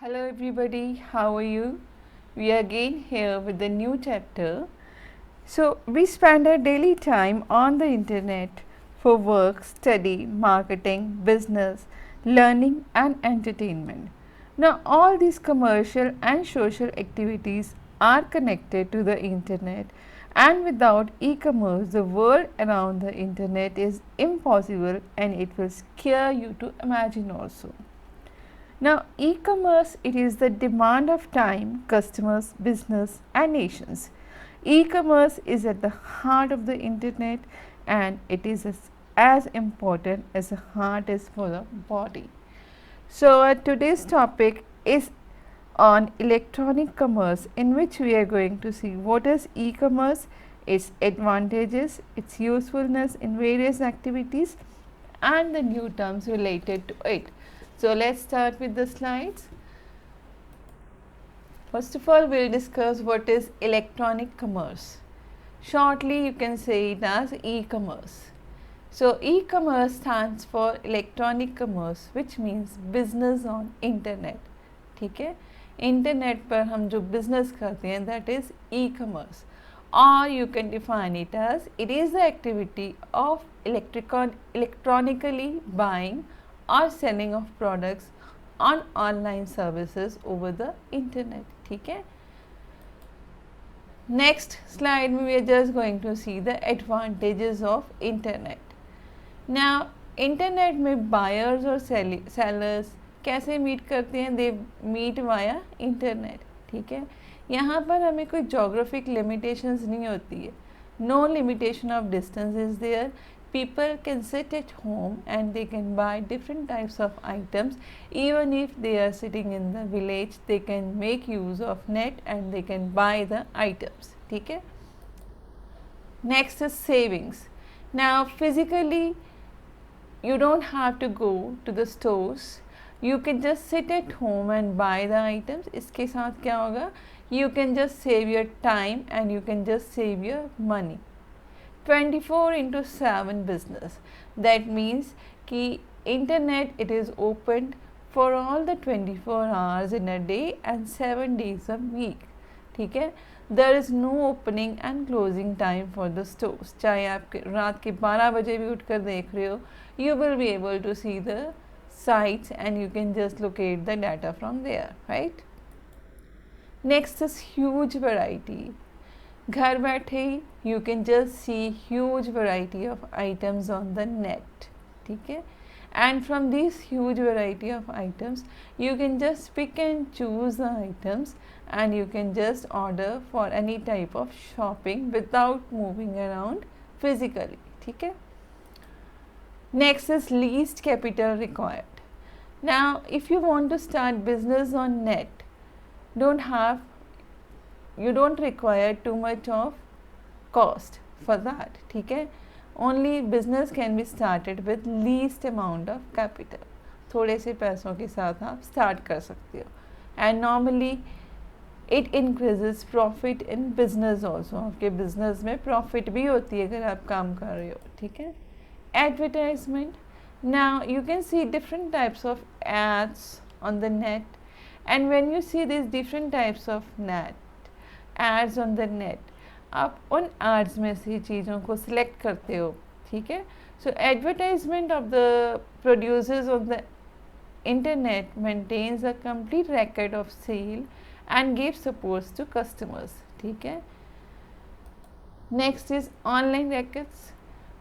Hello everybody, how are you? We are again here with a new chapter. So, we spend our daily time on the internet for work, study, marketing, business, learning, and entertainment. Now, all these commercial and social activities are connected to the internet, and without e commerce, the world around the internet is impossible and it will scare you to imagine also. Now, e-commerce, it is the demand of time, customers, business and nations. E-commerce is at the heart of the internet and it is as important as the heart is for the body. So, today's topic is on electronic commerce, in which we are going to see what is e-commerce, its advantages, its usefulness in various activities and the new terms related to it. So, let us start with the slides. First of all, we will discuss what is electronic commerce. Shortly, you can say it as e-commerce. So, e-commerce stands for electronic commerce, which means business on internet. ठीक है, internet पर हम जो business करते हैं, that is e-commerce. Or you can define it as it is the activity of electronically buying or selling of products on online services over the internet. ठीक है. Next slide we are just going to see the advantages of internet. Now internet में buyers और sellers कैसे meet करते हैं? They meet via internet. ठीक है, यहाँ पर हमें कोई जोग्राफिक लिमिटेशंस नहीं होती है. No limitation of distance is there. People can sit at home and they can buy different types of items. Even if they are sitting in the village, they can make use of net and they can buy the items. ठीक है. Next is savings. Now physically you don't have to go to the stores. You can just sit at home and buy the items. इसके साथ क्या होगा? You can just save your time and you can just save your money. 24/7 business. That means कि internet it is opened for all the 24 hours in a day and 7 days a week. ठीक है, there is no opening and closing time for the stores. चाहे आप रात के 12 बजे भी उठ कर देख रहे हो, you will be able to see the sites and you can just locate the data from there, right? Next is huge variety. घर बैठे ही you can just see huge variety of items on the net. ठीक है, and from these huge variety of items you can just pick and choose the items and you can just order for any type of shopping without moving around physically. ठीक है. Next is least capital required. Now if you want to start business on net, you don't require too much of cost for that. ठीक है, only business can be started with least amount of capital. थोड़े से पैसों के साथ आप start कर सकते हो and normally it increases profit in business also. आपके business में profit भी होती है अगर आप काम कर रहे हो. ठीक है. Advertisement. Now you can see different types of ads on the net and when you see these different types of ads on the net, आप उन ads में से चीज़ों को select करते हो. ठीक है. So advertisement of the producers on the internet maintains a complete record of sale and gives support to customers. ठीक है. Next is online records.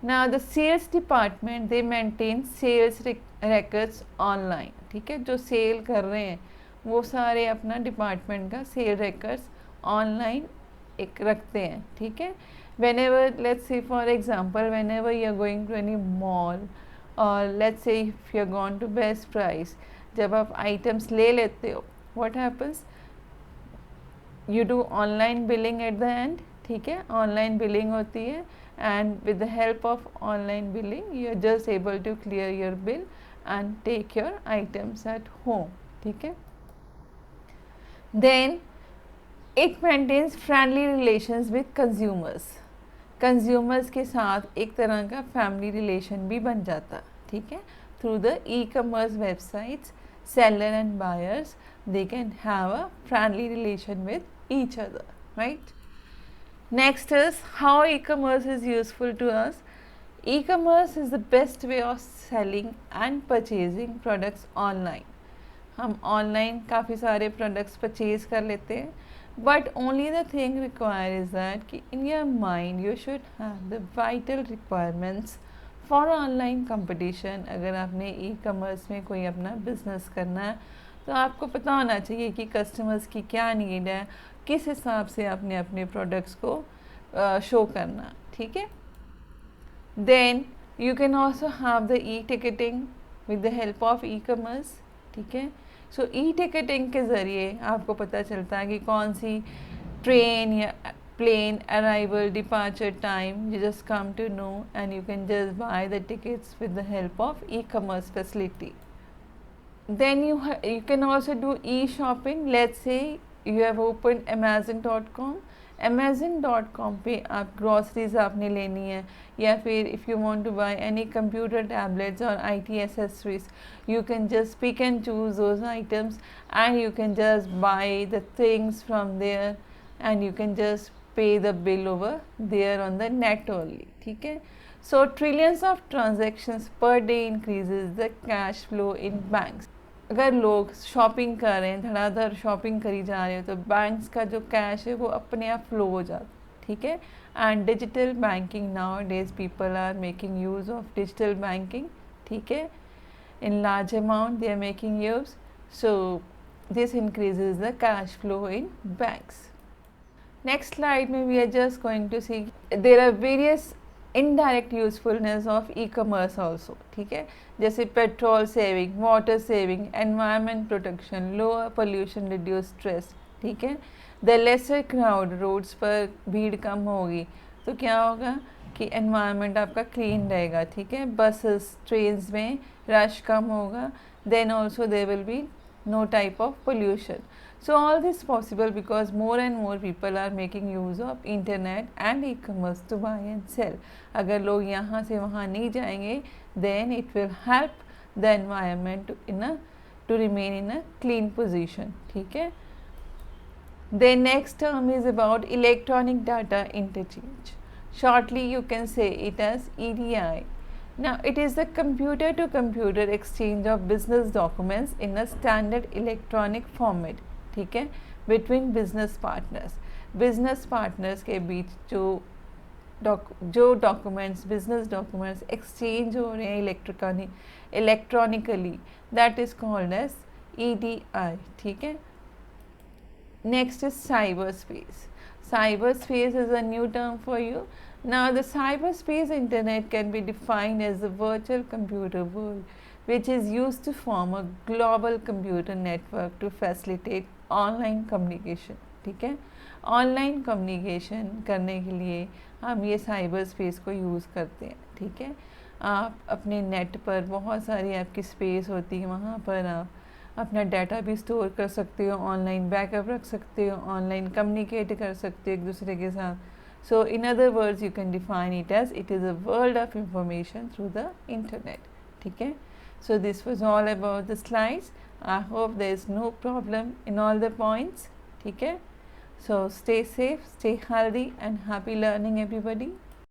Now the sales department they maintain sales records online. ठीक है, जो cell कर रहे हैं वो सारे अपना डिपार्टमेंट का सेल रिकॉर्ड्स ऑनलाइन एक रखते हैं. ठीक है. whenever let's say for example whenever you are going to any mall or let's say if you are gone to best price, जब आप items ले लेते हो, what happens? You do online billing at the end. ठीक है, online billing होती है and with the help of online billing you are just able to clear your bill and take your items at home. ठीक है. Then it maintains friendly relations with consumers. consumers के साथ एक तरह का family relation भी बन जाता. ठीक है, through the e-commerce websites seller and buyers, they can have a friendly relation with each other, right? Next is how e-commerce is useful to us. E-commerce is the best way of selling and purchasing products online. हम online काफ़ी सारे products purchase कर लेते हैं, but only the thing require is that कि in your mind you should have the vital requirements for online competition. अगर आपने e commerce में कोई अपना बिजनेस करना है तो आपको पता होना चाहिए कि कस्टमर्स की क्या नीड है, किस हिसाब से आपने अपने प्रोडक्ट्स को शो करना. ठीक है. Then you can also have the e ticketing with the help of e commerce. ठीक है. सो ई टिकटिंग के ज़रिए आपको पता चलता है कि कौन सी ट्रेन या plane arrival departure time, you just come to know and you can just buy the tickets with the help of e commerce facility. Then you can also do e-shopping. Let's say you have opened amazon.com. amazon.com पे आप groceries आपने लेनी है, या फिर if you want to buy any computer tablets और IT accessories, you can just pick and choose those items and you can just buy the things from there and you can just pay the bill over there on the net only. ठीक है. So trillions of transactions per day increases the cash flow in banks. अगर लोग shopping कर रहे हैं, धड़ाधड़ shopping करी जा रहे हो, तो बैंक्स का जो कैश है वो अपने आप फ्लो हो जाता है. ठीक है. And digital banking, nowadays people are making use of digital banking. ठीक है. In large amount they are making use. So this increases the cash flow in banks. Next slide में we are just going to see there are various indirect usefulness of e commerce also. ठीक है. जैसे petrol saving, water saving, environment protection, lower pollution, reduce stress. ठीक है. The lesser crowd, roads पर भीड़ कम होगी तो क्या होगा कि एनवायरनमेंट आपका क्लीन रहेगा. ठीक है. बसेस, ट्रेन्स में रश कम होगा. Then also there will be no type of pollution. So all this possible because more and more people are making use of internet and e-commerce to buy and sell. अगर लोग यहाँ से वहाँ नहीं जाएंगे then it will help the environment to remain in a clean position. ठीक है. The next term is about electronic data interchange. Shortly you can say it as EDI. Now it is the computer to computer exchange of business documents in a standard electronic format. ठीक है. Between business partners. Business partners के बीच जो documents, business documents exchange हो रहे हैं electronically, that is called as EDI. ठीक है. Next is cyber space. Cyber space is a new term for you. Now the cyberspace internet can be defined as the virtual computer world which is used to form a global computer network to facilitate online communication. ठीक है. Online communication करने के लिए हम ये cyber space को use करते हैं. ठीक है. आप अपने नेट पर बहुत सारी आपकी स्पेस होती है, वहाँ पर आप अपना डाटा भी स्टोर कर सकते हो, ऑनलाइन बैकअप रख सकते हो, ऑनलाइन कम्युनिकेट कर सकते हो एक दूसरे के साथ. So in other words you can define it as it is a world of information through the internet. ठीक है. So this was all about the slides. I hope there is no problem in all the points. ठीक है. So stay safe, stay healthy and happy learning everybody.